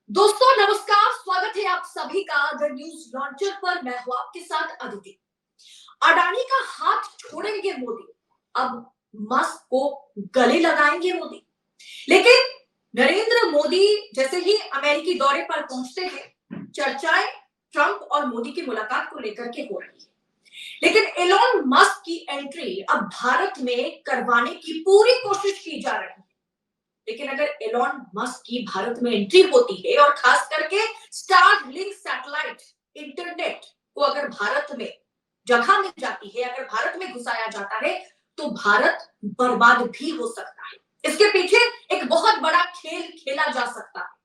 दोस्तों नमस्कार, स्वागत है आप सभी का द न्यूज लॉन्चर पर। मैं हूं आपके साथ अदिति। अडानी का हाथ छोड़ेंगे मोदी, अब मस्क को गले लगाएंगे मोदी। लेकिन नरेंद्र मोदी जैसे ही अमेरिकी दौरे पर पहुंचते हैं, चर्चाएं ट्रंप और मोदी की मुलाकात को लेकर के हो रही है। लेकिन एलोन मस्क की एंट्री अब भारत में करवाने की पूरी कोशिश की जा रही है। लेकिन अगर एलॉन मस्क की भारत में एंट्री होती है और खास करके स्टारलिंक सैटेलाइट इंटरनेट को अगर भारत में जगह मिल जाती है, अगर भारत में घुसाया जाता है, तो भारत बर्बाद भी हो सकता है। इसके पीछे एक बहुत बड़ा खेल खेला जा सकता है।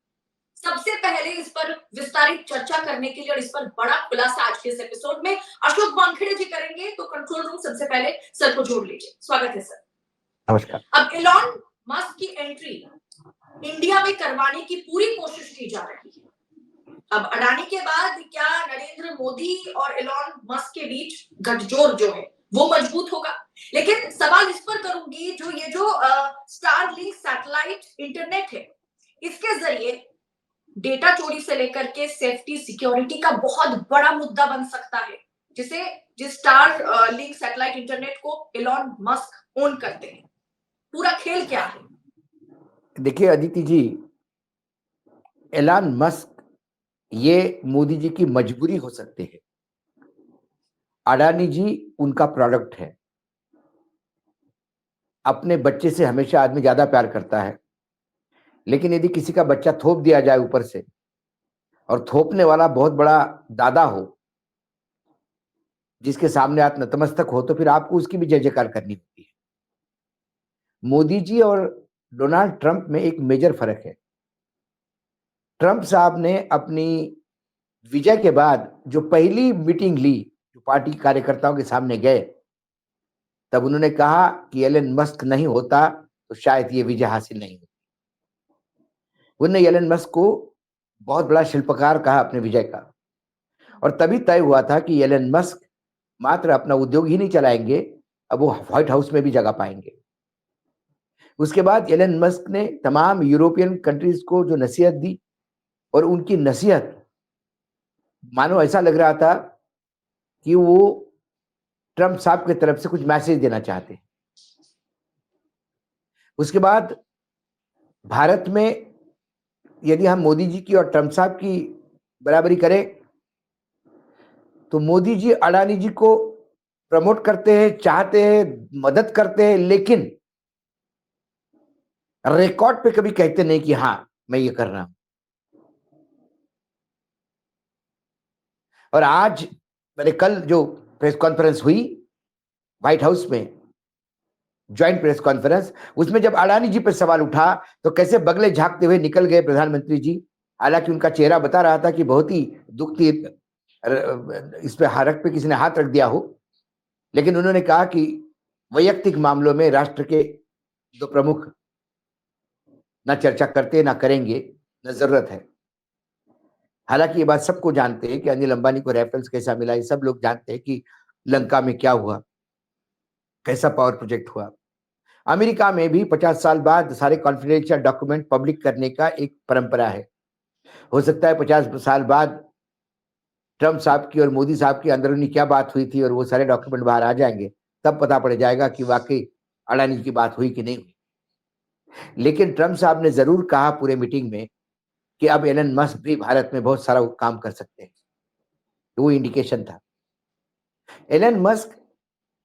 सबसे पहले इस पर विस्तारित चर्चा करने के लिए और इस पर बड़ा खुलासा आज के इस एपिसोड में अशोक वानखेड़े जी करेंगे। तो कंट्रोल रूम सबसे पहले सर को जोड़ लीजिए। स्वागत है सर। नमस्कार। अब एलॉन मस्क की एंट्री इंडिया में करवाने की पूरी कोशिश की जा रही है। अब अडानी के बाद क्या नरेंद्र मोदी और एलॉन मस्क के बीच गठजोड़ जो है वो मजबूत होगा? लेकिन सवाल इस पर करूंगी, जो स्टारलिंक सैटेलाइट इंटरनेट है, इसके जरिए डेटा चोरी से लेकर के सेफ्टी सिक्योरिटी का बहुत बड़ा मुद्दा बन सकता है, जिस स्टार लिंक सैटेलाइट इंटरनेट को एलॉन मस्क ओन करते हैं। पूरा खेल क्या है? देखिए अदिति जी, एलन मस्क ये मोदी जी की मजबूरी हो सकती है। अडानी जी उनका प्रोडक्ट है। अपने बच्चे से हमेशा आदमी ज्यादा प्यार करता है, लेकिन यदि किसी का बच्चा थोप दिया जाए ऊपर से और थोपने वाला बहुत बड़ा दादा हो जिसके सामने आप नतमस्तक हो, तो फिर आपको उसकी भी जय जयकार करनी होती है। मोदी जी और डोनाल्ड ट्रंप में एक मेजर फर्क है। ट्रंप साहब ने अपनी विजय के बाद जो पहली मीटिंग ली, जो पार्टी कार्यकर्ताओं के सामने गए, तब उन्होंने कहा कि एलन मस्क नहीं होता तो शायद ये विजय हासिल नहीं होती। उन्होंने एलन मस्क को बहुत बड़ा शिल्पकार कहा अपने विजय का, और तभी तय हुआ था कि एलन मस्क मात्र अपना उद्योग ही नहीं चलाएंगे, अब वो व्हाइट हाउस में भी जगह पाएंगे। उसके बाद एलन मस्क ने तमाम यूरोपियन कंट्रीज को जो नसीहत दी, और उनकी नसीहत मानो ऐसा लग रहा था कि वो ट्रंप साहब की तरफ से कुछ मैसेज देना चाहते हैं। उसके बाद भारत में यदि हम मोदी जी की और ट्रंप साहब की बराबरी करें, तो मोदी जी अडानी जी को प्रमोट करते हैं, चाहते हैं, मदद करते हैं, लेकिन रिकॉर्ड पे कभी कहते नहीं कि हाँ मैं ये कर रहा हूं। और आज मैंने कल जो प्रेस कॉन्फ्रेंस हुई व्हाइट हाउस में, ज्वाइंट प्रेस कॉन्फ्रेंस, उसमें जब अडानी जी पर सवाल उठा तो कैसे बगले झांकते हुए निकल गए प्रधानमंत्री जी। हालांकि उनका चेहरा बता रहा था कि बहुत ही दुखती इस पे हरक पे किसी ने हाथ रख दिया हो, लेकिन उन्होंने कहा कि वैयक्तिक मामलों में राष्ट्र के दो प्रमुख ना चर्चा करते, ना करेंगे, न जरूरत है। हालांकि ये बात सबको जानते हैं कि अनिल अंबानी को रेफरेंस कैसा मिला, ये सब लोग जानते हैं कि लंका में क्या हुआ, कैसा पावर प्रोजेक्ट हुआ। अमेरिका में भी 50 साल बाद सारे कॉन्फिडेंशियल डॉक्यूमेंट पब्लिक करने का एक परंपरा है। हो सकता है 50 साल बाद ट्रंप साहब की और मोदी साहब की अंदरूनी क्या बात हुई थी और वो सारे डॉक्यूमेंट बाहर आ जाएंगे, तब पता पड़ जाएगा कि वाकई अडानी की बात हुई कि नहीं हुई। लेकिन ट्रंप साहब ने जरूर कहा पूरे मीटिंग में कि अब एलन मस्क भी भारत में बहुत सारा काम कर सकते हैं। वो इंडिकेशन था। एलन मस्क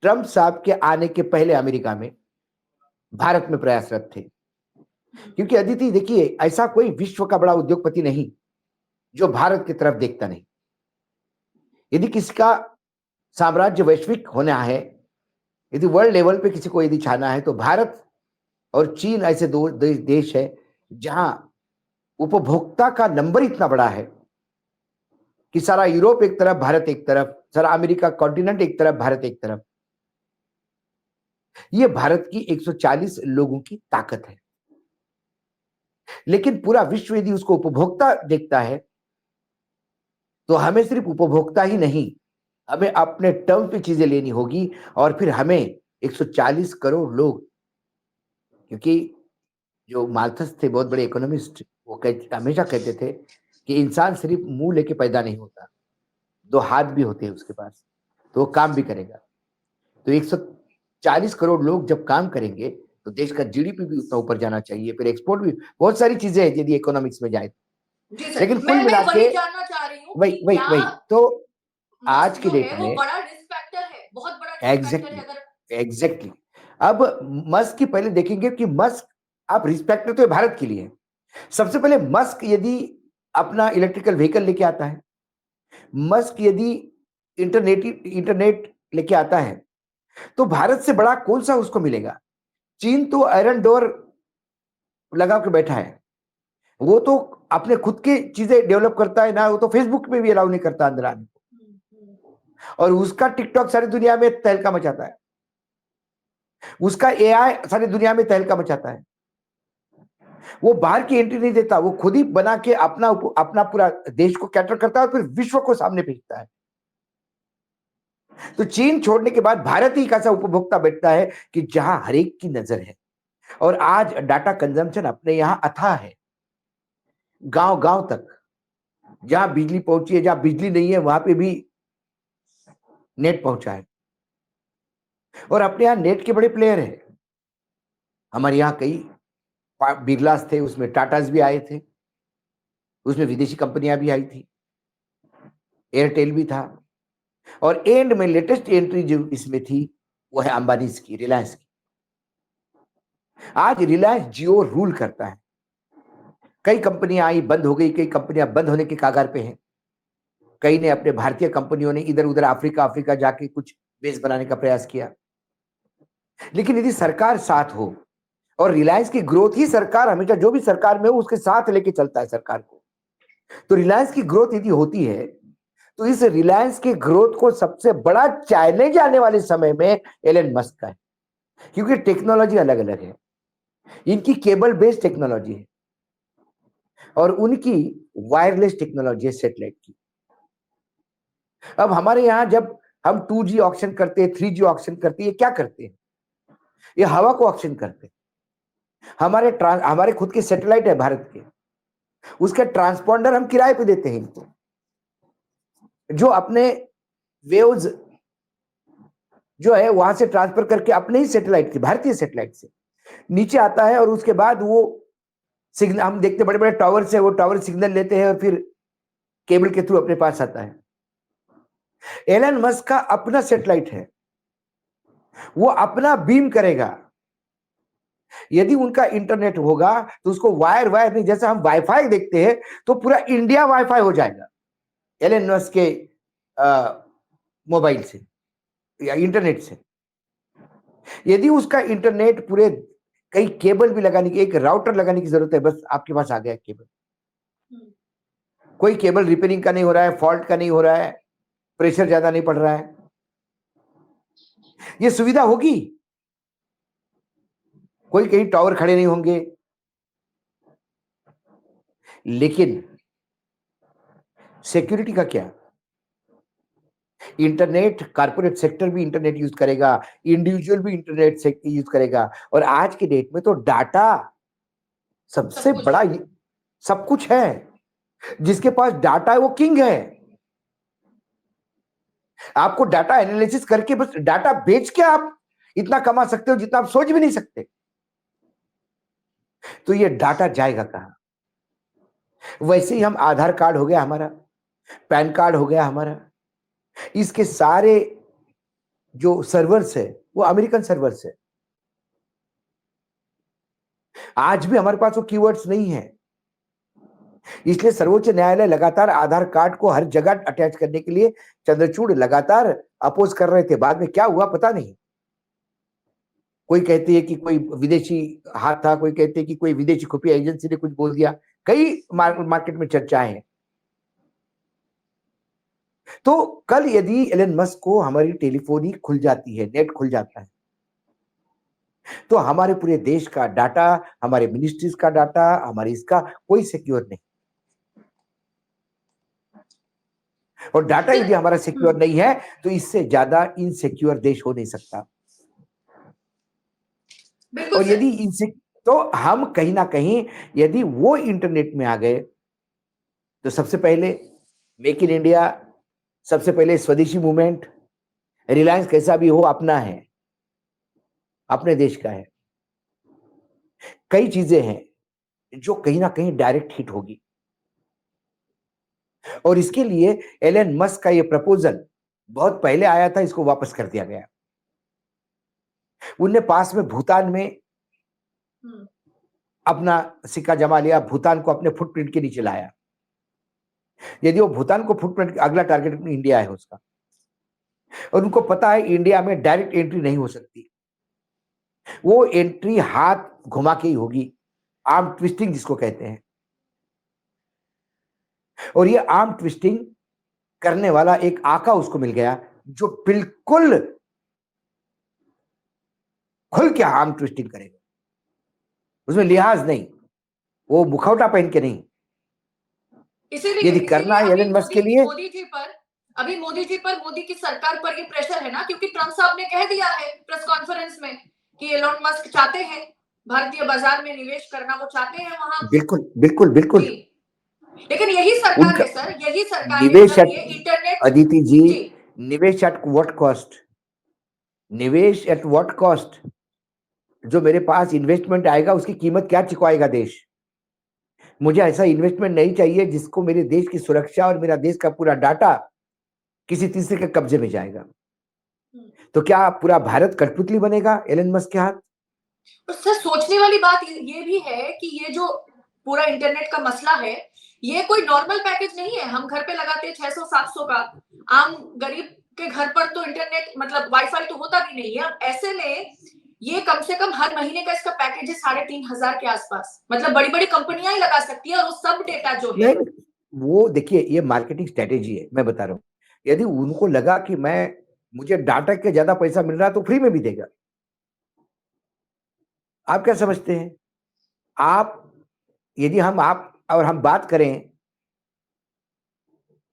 ट्रंप साहब के आने के पहले अमेरिका में भारत में प्रयासरत थे, क्योंकि अदिति देखिए, ऐसा कोई विश्व का बड़ा उद्योगपति नहीं जो भारत की तरफ देखता नहीं। यदि किसी का साम्राज्य वैश्विक होना है, यदि वर्ल्ड लेवल पे किसी को यदि छाना है, तो भारत और चीन ऐसे दो देश है जहां उपभोक्ता का नंबर इतना बड़ा है कि सारा यूरोप एक तरफ, भारत एक तरफ, सारा अमेरिका कॉन्टिनेंट एक तरफ, भारत एक तरफ। ये भारत की 140 लोगों की ताकत है। लेकिन पूरा विश्व यदि उसको उपभोक्ता देखता है, तो हमें सिर्फ उपभोक्ता ही नहीं, हमें अपने टर्म पे चीजें लेनी होगी। और फिर हमें 140 करोड़ लोग, क्योंकि जो माल्थस थे बहुत बड़े इकोनॉमिस्ट, हमेशा कहते थे कि इंसान सिर्फ मुंह लेके पैदा नहीं होता, 2 हाथ भी होते हैं उसके पास, तो वो काम भी करेगा। तो 140 करोड़ लोग जब काम करेंगे तो देश का जीडीपी भी उतना ऊपर जाना चाहिए, फिर एक्सपोर्ट भी, बहुत सारी चीजें हैं यदि इकोनॉमिक्स में जाए। जी सर, लेकिन कुल मैं मिला के वही जानना चाह रही हूँ वही कि वही क्या वही तो आज मस्क की जो डेट है वो में बड़ा रिस्क फैक्टर है, बहुत बड़ा रिस्क फैक्टर है एग्जैक्टली अगर। एग्जैक्टली अब मस्क की पहले देखेंगे कि मस्क, आप रिस्पेक्ट तो भारत के लिए। सबसे पहले मस्क यदि अपना इलेक्ट्रिकल व्हीकल लेके आता है, मस्क यदि इंटरनेट लेके आता है, तो भारत से बड़ा कौन सा उसको मिलेगा? चीन तो आयरन डोर लगा के बैठा है, वो तो अपने खुद की चीजें डेवलप करता है ना, वो तो फेसबुक में भी अलाउ नहीं करता अंदर आने को, और उसका टिकटॉक सारी दुनिया में तहलका मचाता है, उसका एआई सारी दुनिया में तहलका मचाता है। वो बाहर की एंट्री नहीं देता, वो खुद ही बना के अपना पूरा देश को कैटर करता है और फिर विश्व को सामने भेजता है। तो चीन छोड़ने के बाद भारत ही एक ऐसा उपभोक्ता बैठता है कि जहां हर एक की नजर है, और आज डाटा कंजम्पशन अपने यहां अथाह है, गांव गांव तक, जहां बिजली पहुंची है, जहां बिजली नहीं है वहां पे भी नेट पहुंचा है। और अपने यहाँ नेट के बड़े प्लेयर हैं, हमारे यहाँ कई बिरलास थे, उसमें टाटास भी आए थे, उसमें विदेशी कंपनियां भी आई थी, एयरटेल भी था, और एंड में लेटेस्ट एंट्री जो इसमें थी वो है अंबानी की, रिलायंस की। आज रिलायंस जियो रूल करता है, कई कंपनियां आई बंद हो गई, कई कंपनियां बंद होने के कागार पे हैं, कई ने अपने भारतीय कंपनियों ने इधर उधर अफ्रीका जाके कुछ बेस बनाने का प्रयास किया। लेकिन यदि सरकार साथ हो, और रिलायंस की ग्रोथ ही सरकार हमेशा, जो भी सरकार में हो उसके साथ लेके चलता है सरकार को, तो रिलायंस की ग्रोथ यदि होती है तो इस रिलायंस की ग्रोथ को सबसे बड़ा चैलेंज आने वाले समय में एलन मस्क का है, क्योंकि टेक्नोलॉजी अलग अलग है, इनकी केबल बेस्ड टेक्नोलॉजी है और उनकी वायरलेस टेक्नोलॉजी है, सैटेलाइट की। अब हमारे यहां जब हम 2G ऑक्शन करते हैं, 3G ऑक्शन करते हैं, ये क्या करते हैं? ये हवा को ऑक्शन करते हैं। हमारे खुद के सैटेलाइट है भारत के, उसके ट्रांसपॉन्डर हम किराए पे देते हैं इनको, जो अपने वेव्स जो है वहां से ट्रांसफर करके अपने ही सैटेलाइट से, भारतीय सैटेलाइट से नीचे आता है, और उसके बाद वो सिग्नल हम देखते बड़े बड़े टावर से, वो टावर सिग्नल लेते हैं और फिर केबल के थ्रू अपने पास आता है। एलन मस्क का अपना सैटेलाइट है, वो अपना बीम करेगा। यदि उनका इंटरनेट होगा तो उसको वायर वायर नहीं, जैसे हम वाईफाई देखते हैं तो पूरा इंडिया वाईफाई हो जाएगा एलन मस्क के मोबाइल से या इंटरनेट से। यदि उसका इंटरनेट पूरे, कई केबल भी लगाने की, एक राउटर लगाने की जरूरत है, बस आपके पास आ गया केबल। कोई केबल रिपेयरिंग का नहीं हो रहा है, फॉल्ट का नहीं हो रहा है, प्रेशर ज्यादा नहीं पड़ रहा है, ये सुविधा होगी। कोई कहीं टावर खड़े नहीं होंगे। लेकिन सिक्योरिटी का क्या? इंटरनेट, कारपोरेट सेक्टर भी इंटरनेट यूज करेगा, इंडिविजुअल भी इंटरनेट से यूज करेगा, और आज के डेट में तो डाटा सबसे बड़ा, सब कुछ है। जिसके पास डाटा है वो किंग है। आपको डाटा एनालिसिस करके बस डाटा बेच के आप इतना कमा सकते हो जितना आप सोच भी नहीं सकते। तो ये डाटा जाएगा कहां? वैसे ही हम आधार कार्ड हो गया हमारा, पैन कार्ड हो गया हमारा, इसके सारे जो सर्वर्स है वो अमेरिकन सर्वर्स है। आज भी हमारे पास वो कीवर्ड्स नहीं है, इसलिए सर्वोच्च न्यायालय लगातार आधार कार्ड को हर जगह अटैच करने के लिए चंद्रचूड़ लगातार अपोज कर रहे थे। बाद में क्या हुआ पता नहीं। कोई कहती है कि कोई विदेशी हाथ था, कोई कहते हैं कि कोई विदेशी खुफिया एजेंसी ने कुछ बोल दिया, कई मार्केट में चर्चाएं हैं। तो कल यदि एलन मस्क को हमारी टेलीफोनी खुल जाती है, नेट खुल जाता है, तो हमारे पूरे देश का डाटा, हमारे मिनिस्ट्रीज का डाटा, हमारे इसका कोई सिक्योर नहीं। और डाटा यदि हमारा सिक्योर नहीं है तो इससे ज्यादा इनसिक्योर देश हो नहीं सकता। और यदि तो हम कहीं ना कहीं यदि वो इंटरनेट में आ गए तो सबसे पहले मेक इन इंडिया, सबसे पहले स्वदेशी मूवमेंट, रिलायंस कैसा भी हो अपना है, अपने देश का है, कई चीजें हैं जो कहीं ना कहीं डायरेक्ट हिट होगी। और इसके लिए एलन मस्क का ये प्रपोजल बहुत पहले आया था, इसको वापस कर दिया गया। उनने पास में भूटान में अपना सिक्का जमा लिया, भूटान को अपने फुटप्रिंट के नीचे लाया। यदि वो भूटान को फुटप्रिंट, अगला टारगेट इंडिया है उसका, और उनको पता है इंडिया में डायरेक्ट एंट्री नहीं हो सकती, वो एंट्री हाथ घुमा के ही होगी, आर्म ट्विस्टिंग जिसको कहते हैं। और ये आर्म ट्विस्टिंग करने वाला एक आका उसको मिल गया जो बिल्कुल खुल के आर्म ट्विस्टिंग करेगा, उसमें लिहाज नहीं, वो मुखौटा पहन के नहीं। इसीलिए यदि करना है एलन मस्क के लिए, मोदी जी पर मोदी की सरकार पर ये प्रेशर है ना, क्योंकि ट्रम्प साहब ने कह दिया है प्रेस कॉन्फ्रेंस में कि एलन मस्क चाहते हैं भारतीय बाजार में निवेश करना, वो चाहते हैं वहां। बिल्कुल बिल्कुल बिल्कुल। लेकिन यही सरकार उनका है सर, यही सरकार निवेश है एट, ये इंटरनेट। अदिति जी, निवेश एट व्हाट कॉस्ट? निवेश एट व्हाट कॉस्ट? जो मेरे पास इन्वेस्टमेंट आएगा उसकी कीमत क्या चुकाएगा देश? मुझे ऐसा इन्वेस्टमेंट नहीं चाहिए जिसको मेरे देश की सुरक्षा और मेरा देश का पूरा डाटा किसी तीसरे के कब्जे में जाएगा। तो क्या पूरा भारत कठपुतली बनेगा एलन मस्क के हाथ? तो सर सोचने वाली बात ये भी है कि ये जो पूरा इंटरनेट का मसला है, ये कोई नॉर्मल पैकेज नहीं है। हम घर पे लगाते हैं 600-700 का, आम गरीब के घर पर तो इंटरनेट मतलब वाईफाई तो होता भी नहीं है। ऐसे में ये कम से कम हर महीने का इसका पैकेज है 3,500 के आसपास। मतलब बड़ी बड़ी कंपनियां ही लगा सकती है, और वो सब डेटा जो है नहीं, वो देखिए ये मार्केटिंग स्ट्रेटेजी है, मैं बता रहा हूँ। यदि उनको लगा कि मुझे डाटा के ज्यादा पैसा मिल रहा है तो फ्री में भी देगा। आप क्या समझते हैं? यदि हम बात करें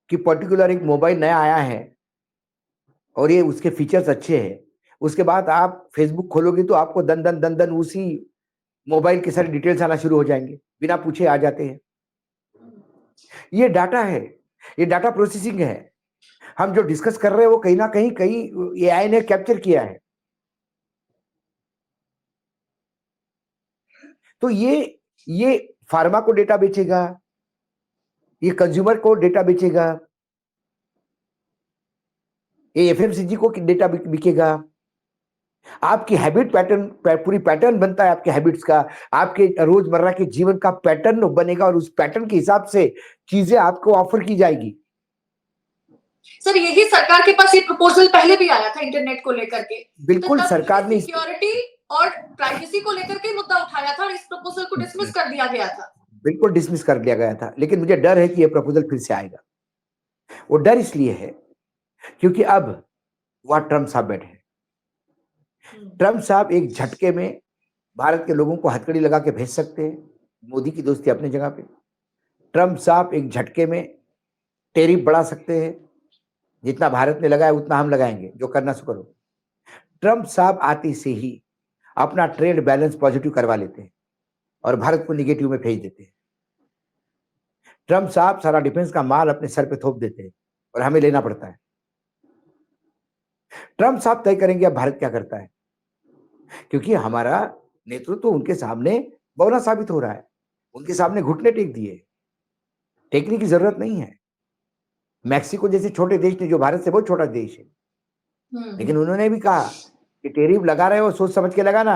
कि पर्टिकुलर एक मोबाइल नया आया है और ये उसके फीचर्स अच्छे हैं, उसके बाद आप फेसबुक खोलोगे तो आपको दन दन दन दन उसी मोबाइल की सारी डिटेल्स आना शुरू हो जाएंगे, बिना पूछे आ जाते हैं। ये डाटा है, ये डाटा प्रोसेसिंग है। हम जो डिस्कस कर रहे हैं वो कहीं ना कहीं एआई ने कैप्चर किया है। तो ये फार्मा को डेटा बेचेगा, ये कंज्यूमर को डेटा बेचेगा, ये एफएमसीजी को डेटा बिकेगा। आपकी हैबिट पैटर्न, पूरी पैटर्न बनता है आपके हैबिट्स का, आपके रोजमर्रा के जीवन का पैटर्न बनेगा और उस पैटर्न के हिसाब से चीजें आपको ऑफर की जाएगी। सर यही सरकार के पास ये प्रपोजल पहले भी आया था इंटरनेट को लेकर के। बिल्कुल, तो सरकार ने सिक्योरिटी और प्राइवेसी को लेकर के मुद्दा उठाया था और इस प्रपोजल को डिसमिस कर दिया गया था। बिल्कुल डिसमिस कर दिया गया था, लेकिन मुझे डर है कि यह प्रपोजल फिर से आएगा। वो डर इसलिए है क्योंकि अब वहां ट्रम्प साहब बैठे हैं। ट्रम्प साहब एक झटके में भारत के लोगों को हथकड़ी लगा के भेज सकते हैं। मोदी की दोस्ती अपने जगह पे। ट्रम्प साहब एक झटके में टैरिफ बढ़ा सकते हैं, जितना भारत ने लगाया उतना हम लगाएंगे, जो करना सो करो। ट्रम्प साहब आते से ही अपना ट्रेड बैलेंस पॉजिटिव करवा लेते हैं और भारत को निगेटिव में भेज देते हैं। ट्रम्प साहब सारा डिफेंस का माल अपने सर पे थोप देते हैं और हमें लेना पड़ता है। ट्रम्प साहब तय करेंगे अब भारत क्या करता है, क्योंकि हमारा नेतृत्व उनके सामने बौना साबित हो रहा है। उनके सामने घुटने टेक दिए, टेकने की जरूरत नहीं है। मैक्सिको जैसे छोटे देश ने, जो भारत से बहुत छोटा देश है, लेकिन उन्होंने भी कहा कि टैरिफ लगा रहे हो सोच समझ के लगाना,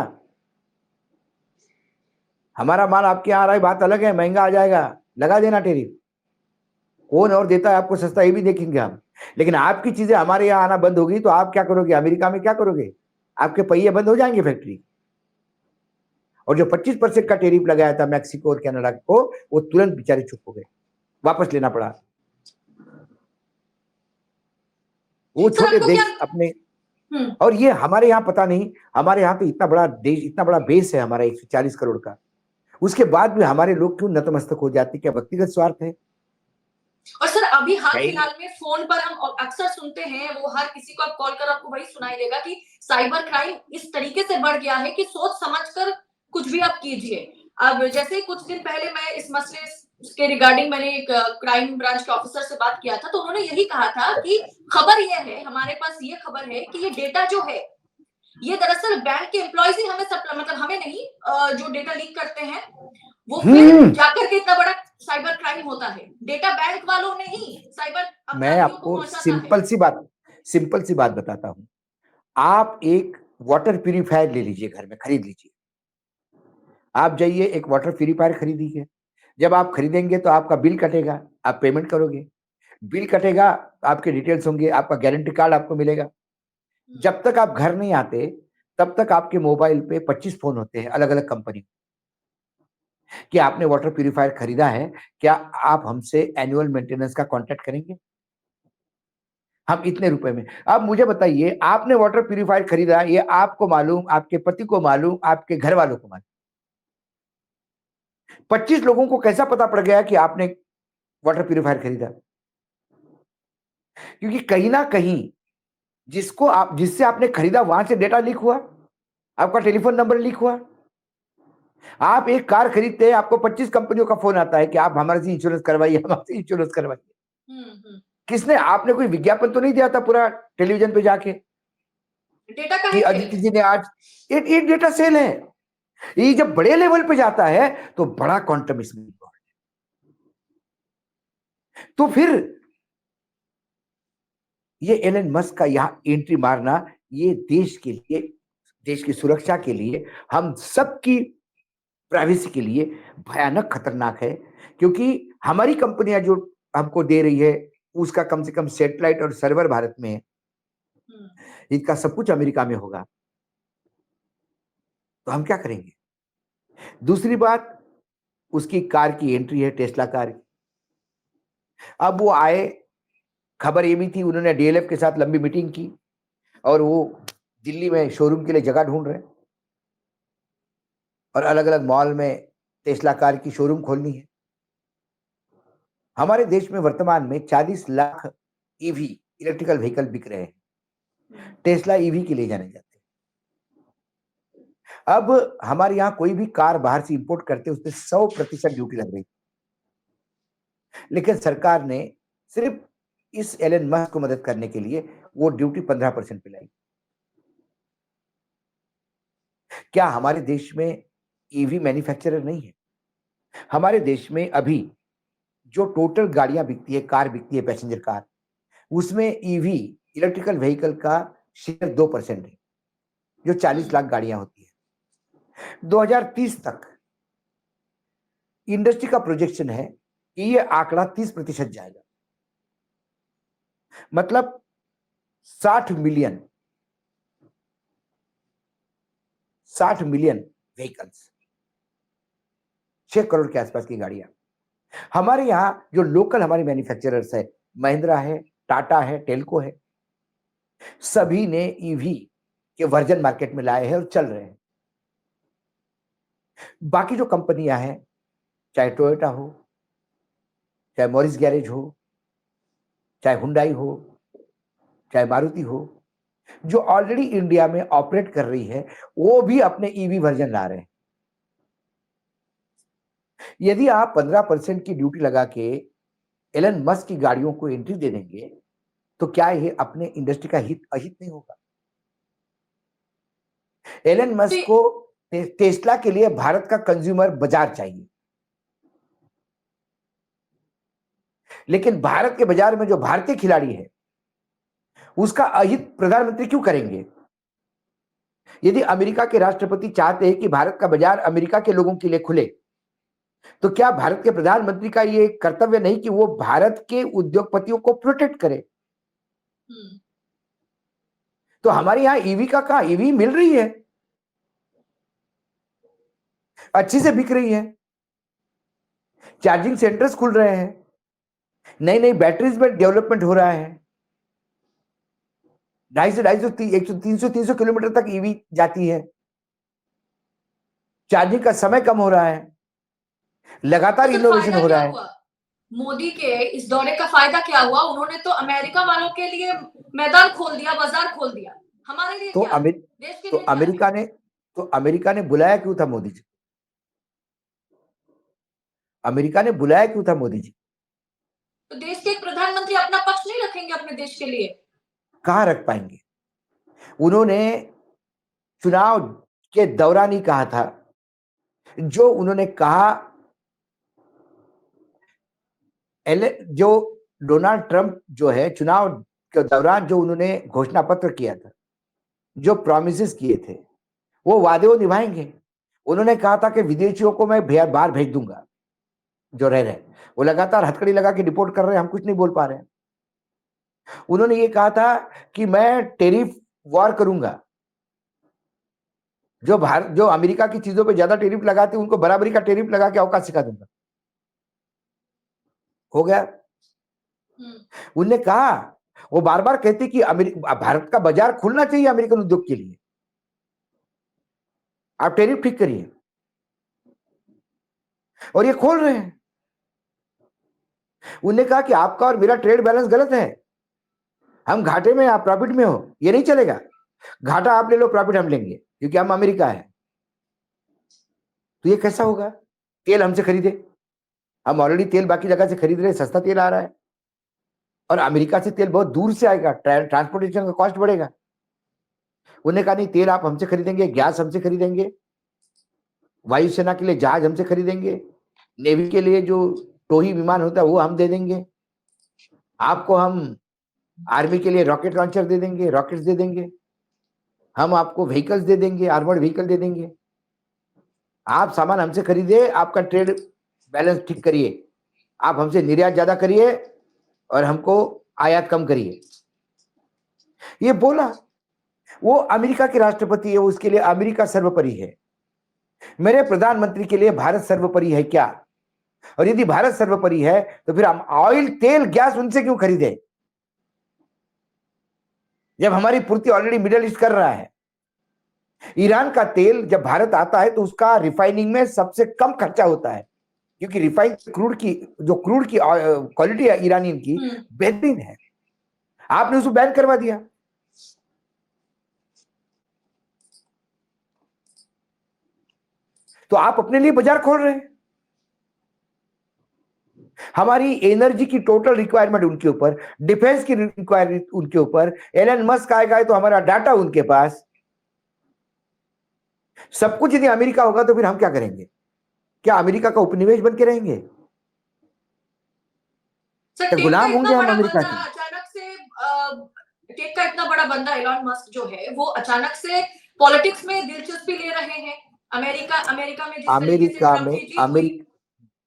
हमारा माल आपके यहाँ आ रहा है बात अलग है, महंगा आ जाएगा, लगा देना टैरिफ। कौन और देता है आपको सस्ता ये भी देखेंगे हम, लेकिन आपकी चीजें हमारे यहाँ आना बंद होगी तो आप क्या करोगे? अमेरिका में क्या करोगे? आपके पहिए बंद हो जाएंगे फैक्ट्री। और जो 25% का टैरिफ लगाया था मैक्सिको और कनाडा को, वो तुरंत बेचारे चुप हो गए, वापस लेना पड़ा। वो छोटे देश अपने, और ये हमारे यहाँ पता नहीं, हमारे यहाँ तो इतना बड़ा देश, इतना बड़ा बेस है हमारा 140 करोड़ का, उसके बाद भी हमारे लोग क्यों नतमस्तक हो जाते? क्या व्यक्तिगत स्वार्थ है? और सर अभी हाल फिलहाल में फोन पर हम अक्सर सुनते हैं, वो हर किसी को आप कॉल कर आपको वही सुनाई देगा कि साइबर क्राइम इस तरीके से बढ़ गया है कि सोच समझकर कुछ भी आप कीजिए। अब जैसे कुछ दिन पहले मैं इस मसले के रिगार्डिंग मैंने एक क्राइम ब्रांच के ऑफिसर से बात किया था, तो उन्होंने यही कहा था कि खबर ये है, हमारे पास ये खबर है कि ये डेटा जो है ये दरअसल बैंक के एम्प्लॉयज ही हमें मतलब हमें नहीं, जो डेटा लीक करते हैं वो फिर जाकर के इतना बड़ा साइबर क्राइम होता है। डेटा बैंक वालों ने ही साइबर मैं अपराधियों को आपको पहुंचाता है। सिंपल सी बात बताता हूं। आप एक वाटर प्यूरिफायर ले लीजिए, घर में खरीद लीजिए। आप जाइए एक वाटर प्यूरिफायर खरीदिए। जब आप खरीदेंगे तो आपका बिल कटेगा, आप पेमेंट करोगे, बिल कटेगा, आपके डिटेल्स होंगे, आपका गारंटी कार्ड आपको मिलेगा। जब तक आप घर नहीं आते तब तक आपके मोबाइल पे 25 फोन होते हैं अलग अलग कंपनी कि आपने वाटर प्यूरिफायर खरीदा है, क्या आप हमसे एनुअल मेंटेनेंस का कॉन्ट्रैक्ट करेंगे, हम इतने रुपए में। अब मुझे बताइए, आपने वाटर प्यूरिफायर खरीदा, ये आपको मालूम, आपके पति को मालूम, आपके घर वालों को मालूम, 25 लोगों को कैसा पता पड़ गया कि आपने वाटर प्यूरिफायर खरीदा? क्योंकि कहीं ना कहीं जिससे आपने खरीदा वहां से डेटा लीक हुआ, आपका टेलीफोन नंबर लीक हुआ। आप एक कार खरीदते हैं, आपको 25 कंपनियों का फोन आता है कि आप हमारे से इंश्योरेंस करवाइए, हमारे इंश्योरेंस करवाइए। किसने? आपने कोई विज्ञापन तो नहीं दिया था पूरा टेलीविजन पे जाके डेटा का कि अदिति जी ने आज ये डेटा सेल है। ये जब बड़े लेवल पे जाता है तो बड़ा क्वांटम इसमें। तो फिर ये एलन मस्क का यहाँ एंट्री मारना, ये देश के लिए, देश की सुरक्षा के लिए, हम सबकी प्राइवेसी के लिए भयानक खतरनाक है। क्योंकि हमारी कंपनियां जो हमको दे रही है उसका कम से कम सैटेलाइट और सर्वर भारत में है, इसका सब कुछ अमेरिका में होगा, तो हम क्या करेंगे? दूसरी बात, उसकी कार की एंट्री है, टेस्ला कार की। अब वो आए, खबर ये भी थी उन्होंने डीएलएफ के साथ लंबी मीटिंग की और वो दिल्ली में शोरूम के लिए जगह ढूंढ रहे हैं और अलग अलग मॉल में टेस्ला कार की शोरूम खोलनी है। हमारे देश में वर्तमान में 40 लाख ईवी इलेक्ट्रिकल व्हीकल बिक रहे हैं, टेस्ला ईवी के लिए जाने जाते हैं। अब हमारे यहाँ कोई भी कार बाहर से इंपोर्ट करते उस पर 100% ड्यूटी लग रही, लेकिन सरकार ने सिर्फ इस एलन मस्क को मदद करने के लिए वो ड्यूटी 15% पे लाई। क्या हमारे देश में ईवी मैन्युफैक्चरर नहीं है? हमारे देश में अभी जो टोटल गाड़ियां बिकती है, कार बिकती है, पैसेंजर कार, उसमें ईवी इलेक्ट्रिकल व्हीकल का शेयर 2% है, जो 40 लाख गाड़ियां होती है। 2030 तक इंडस्ट्री का प्रोजेक्शन है कि ये आंकड़ा 30% जाएगा। मतलब 60 मिलियन व्हीकल्स, 6 करोड़ के आसपास की गाड़ियां। हमारे यहां जो लोकल हमारे मैन्युफैक्चरर्स है, महिंद्रा है, टाटा है, टेल्को है, सभी ने ईवी के वर्जन मार्केट में लाए हैं और चल रहे हैं। बाकी जो कंपनियां हैं, चाहे टोयोटा हो, चाहे मॉरिस गैरेज हो, चाहे हुंडई हो, चाहे मारुति हो, जो ऑलरेडी इंडिया में ऑपरेट कर रही है, वो भी अपने ईवी वर्जन ला रहे हैं। यदि आप 15% की ड्यूटी लगा के एलन मस्क की गाड़ियों को एंट्री दे देंगे तो क्या ये अपने इंडस्ट्री का हित अहित नहीं होगा? एलन मस्क को टेस्ला के लिए भारत का कंज्यूमर बाजार चाहिए, लेकिन भारत के बाजार में जो भारतीय खिलाड़ी है उसका अहित प्रधानमंत्री क्यों करेंगे? यदि अमेरिका के राष्ट्रपति चाहते हैं कि भारत का बाजार अमेरिका के लोगों के लिए खुले, तो क्या भारत के प्रधानमंत्री का ये कर्तव्य नहीं कि वो भारत के उद्योगपतियों को प्रोटेक्ट करे? तो हमारे यहां ईवी का कहा, ईवी मिल रही है, अच्छी से बिक रही है, चार्जिंग सेंटर्स खुल रहे हैं, नई नई बैटरीज में डेवलपमेंट हो रहा है, 250 300 किलोमीटर तक ईवी जाती है, चार्जिंग का समय कम हो रहा है, लगातार इनोवेशन हो रहा है। मोदी के इस दौरे का फायदा क्या हुआ? उन्होंने तो अमेरिका वालों के लिए मैदान खोल दिया, बाजार खोल दिया। हमारे लिए तो क्या? तो अमेरिका ने बुलाया क्यों था मोदी जी? अमेरिका ने बुलाया क्यों था मोदी जी? तो देश के एक प्रधानमंत्री अपना पक्ष नहीं रखेंगे अपने देश के लिए? कहां रख पाएंगे? उन्होंने चुनाव के दौरान ही कहा था, जो उन्होंने कहा, जो डोनाल्ड ट्रंप जो है, चुनाव के दौरान जो उन्होंने घोषणा पत्र किया था, जो प्रॉमिसेस किए थे, वो वादे वो निभाएंगे। उन्होंने कहा था कि विदेशियों को मैं बाहर भेज दूंगा जो रह रहे। वो लगातार हथकड़ी लगा के रिपोर्ट कर रहे हैं, हम कुछ नहीं बोल पा रहे हैं। उन्होंने ये कहा था कि मैं टेरिफ वॉर करूंगा, जो अमेरिका की चीजों पे ज्यादा टेरिफ लगाते उनको बराबरी का टेरिफ लगा के अवकाश सिखा दूंगा। हो गया। उनने कहा, वो बार बार कहते कि भारत का बाजार खुलना चाहिए अमेरिकन उद्योग के लिए, आप टेरिफ ठीक करिए, और ये खोल रहे हैं। उनने कहा कि आपका और मेरा ट्रेड बैलेंस गलत है, हम घाटे में आप प्रॉफिट में हो, ये नहीं चलेगा। घाटा आप ले लो, प्रॉफिट हम लेंगे, क्योंकि हम अमेरिका है। तो ये कैसा होगा? तेल हमसे खरीदे, हम ऑलरेडी तेल बाकी जगह से खरीद रहे हैं, सस्ता तेल आ रहा है, और अमेरिका से तेल बहुत दूर से आएगा, ट्रांसपोर्टेशन का कॉस्ट बढ़ेगा। उन्होंने कहा नहीं, तेल आप हमसे खरीदेंगे, गैस हमसे खरीदेंगे, वायुसेना के लिए जहाज हमसे खरीदेंगे, नेवी के लिए जो टोही विमान होता है वो हम दे देंगे, आपको हम आर्मी के लिए रॉकेट लॉन्चर दे देंगे, रॉकेट्स दे देंगे, हम आपको व्हीकल्स दे देंगे, आर्मर्ड व्हीकल दे देंगे, आप सामान हमसे खरीदे, आपका ट्रेड बैलेंस ठीक करिए, आप हमसे निर्यात ज्यादा करिए और हमको आयात कम करिए। ये बोला। वो अमेरिका के राष्ट्रपति है, उसके लिए अमेरिका सर्वोपरि है। मेरे प्रधानमंत्री के लिए भारत सर्वोपरि है क्या? और यदि भारत सर्वोपरि है तो फिर हम ऑयल, तेल, गैस उनसे क्यों खरीदे, जब हमारी पूर्ति ऑलरेडी मिडिल ईस्ट कर रहा है? ईरान का तेल जब भारत आता है तो उसका रिफाइनिंग में सबसे कम खर्चा होता है, क्योंकि रिफाइंड क्रूड की क्वालिटी है ईरानियन की बेहतरीन है। आपने उसको बैन करवा दिया। तो आप अपने लिए बाजार खोल रहे हैं। हमारी एनर्जी की टोटल रिक्वायरमेंट उनके ऊपर, डिफेंस की रिक्वायरमेंट उनके ऊपर, एलन मस्क आएगा तो हमारा डाटा उनके पास, सब कुछ यदि अमेरिका होगा तो फिर हम क्या करेंगे? क्या अमेरिका का उपनिवेश बन के रहेंगे? सर, क्या टेक का गुलाम इतना होंगे हम बड़ा अमेरिका बंदा के? अचानक से टेक का इतना बड़ा बंदा एलॉन मस्क जो है वो अचानक से पॉलिटिक्स में दिलचस्पी ले रहे हैं। अमेरिका में जिस तरीके से अमेरिका ट्रम्प में की जीत हुई।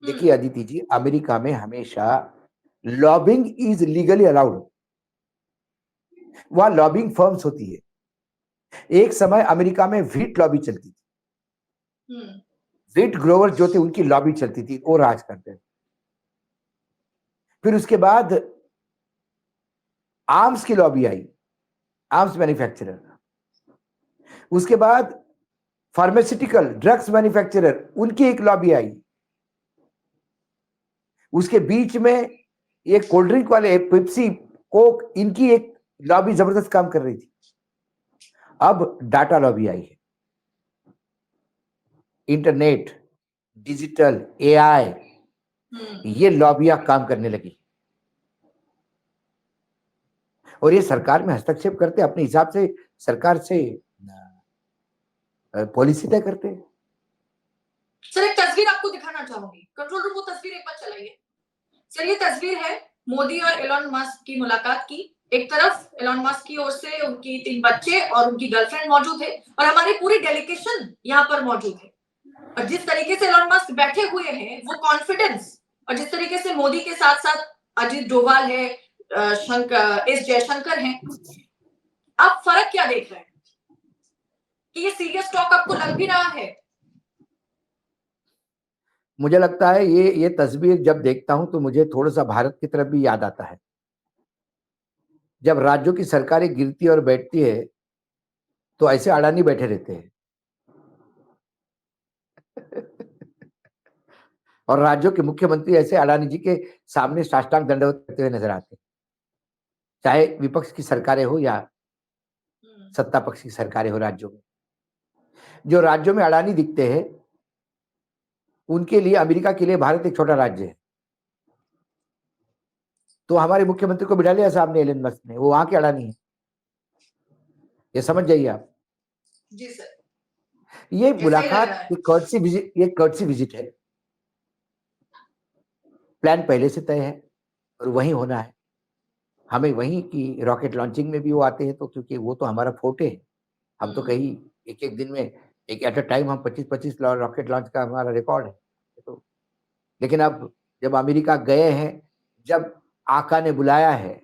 देखिए अदिति जी, अमेरिका में हमेशा लॉबिंग इज लीगली अलाउड। वहां लॉबिंग फर्म्स होती है। एक समय अमेरिका में व्हीट लॉबी चलती थी, व्हीट ग्रोवर जो थे उनकी लॉबी चलती थी, वो राज करते थे। फिर उसके बाद आर्म्स की लॉबी आई, आर्म्स मैन्युफैक्चरर। उसके बाद फार्मास्यूटिकल ड्रग्स मैन्युफैक्चरर, उनकी एक लॉबी आई। उसके बीच में ये कोल्ड ड्रिंक वाले पेप्सी, कोक, इनकी एक लॉबी जबरदस्त काम कर रही थी। अब डाटा लॉबी आई है, इंटरनेट, डिजिटल, एआई, ये लॉबियां काम करने लगी, और ये सरकार में हस्तक्षेप करते, अपने हिसाब से सरकार से पॉलिसी तय करते हैं। सर, एक तस्वीर आपको दिखाना चाहूंगी, कंट्रोल रूम वो तस्वीर एक बार चलाइए। सर, ये तस्वीर है मोदी और एलॉन मस्क की मुलाकात की। एक तरफ एलॉन मस्क की ओर से उनकी 3 बच्चे और उनकी गर्लफ्रेंड मौजूद है, और हमारी पूरी डेलीगेशन यहाँ पर मौजूद है। और जिस तरीके से एलॉन मस्क बैठे हुए हैं, वो कॉन्फिडेंस, और जिस तरीके से मोदी के साथ साथ अजीत डोभाल है, एस जयशंकर हैं, आप फर्क क्या देख रहे हैं कि ये सीरियस टॉक आपको लग भी रहा है? मुझे लगता है ये तस्वीर जब देखता हूं तो मुझे थोड़ा सा भारत की तरफ भी याद आता है। जब राज्यों की सरकारें गिरती और बैठती है तो ऐसे अडानी बैठे रहते हैं और राज्यों के मुख्यमंत्री ऐसे अडानी जी के सामने साष्टांग दंडवत करते हुए नजर आते हैं, चाहे विपक्ष की सरकारें हो या सत्ता पक्ष की सरकारें हो राज्यों में। जो राज्यों में अडानी दिखते हैं उनके लिए, अमेरिका के लिए भारत एक छोटा राज्य है। तो हमारे मुख्यमंत्री को बिठा लिया सामने एलन मस्क ने, वो वहां के अडानी है, ये समझ जाइए आप। जी सर। ये ये सही लग मुलाकात रहा है। ये कर्टसी विजिट है, प्लान पहले से तय है और वहीं होना है। हमें वहीं की रॉकेट लॉन्चिंग में भी वो आते हैं, तो क्योंकि वो तो हमारा फोर्टे है। हम तो कहीं एक एक दिन में, एक एट अ टाइम हम 25-25 रॉकेट लॉन्च का हमारा रिकॉर्ड है। तो लेकिन अब जब अमेरिका गए हैं, जब आका ने बुलाया है,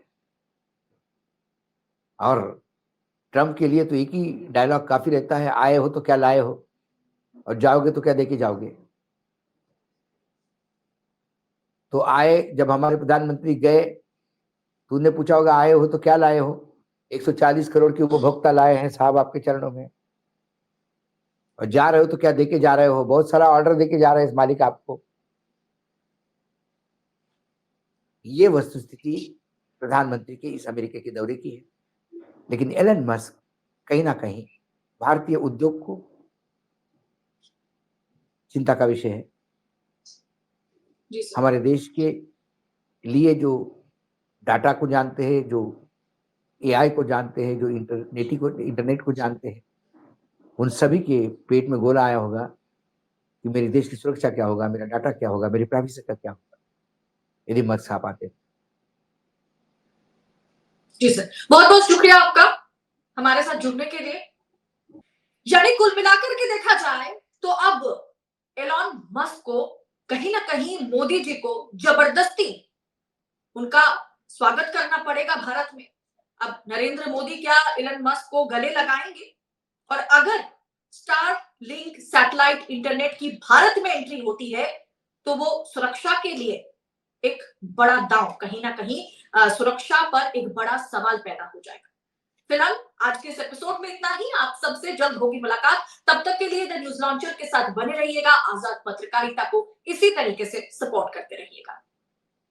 और ट्रम्प के लिए तो एक ही डायलॉग काफी रहता है, आए हो तो क्या लाए हो, और जाओगे तो क्या देके जाओगे। तो आए, जब हमारे प्रधानमंत्री गए, तूने पूछा होगा आए हो तो क्या लाए हो, 140 करोड़ की उपभोक्ता लाए हैं साहब आपके चरणों में, और जा रहे हो तो क्या देके जा रहे हो, बहुत सारा ऑर्डर देके जा रहे हैं इस मालिक आपको। ये वस्तुस्थिति प्रधानमंत्री के इस अमेरिका के दौरे की है। लेकिन एलन मस्क कहीं ना कहीं भारतीय उद्योग को चिंता का विषय है। जी सर। हमारे देश के लिए जो डाटा को जानते हैं, जो एआई को जानते हैं, जो इंटरनेट को जानते हैं, उन सभी के पेट में गोला आया होगा कि मेरे देश की सुरक्षा क्या होगा, मेरा डाटा क्या होगा, मेरी प्राइवेसी का क्या होगा यदि मस्क आ पाते। जी सर, बहुत बहुत शुक्रिया आपका हमारे साथ जुड़ने के लिए। यानी कुल मिलाकर के देखा जाए तो अब एलॉन मस्क को कहीं ना कहीं मोदी जी को जबरदस्ती उनका स्वागत करना पड़ेगा भारत में। अब नरेंद्र मोदी क्या एलन मस्क को गले लगाएंगे, और अगर स्टार लिंक सैटेलाइट इंटरनेट की भारत में एंट्री होती है तो वो सुरक्षा के लिए एक बड़ा दांव, कहीं ना कहीं सुरक्षा पर एक बड़ा सवाल पैदा हो जाएगा। फिलहाल आज के इस एपिसोड में इतना ही। आप सबसे जल्द होगी मुलाकात। तब तक के लिए द न्यूज लॉन्चर के साथ बने रहिएगा। आजाद पत्रकारिता को इसी तरीके से सपोर्ट करते रहिएगा।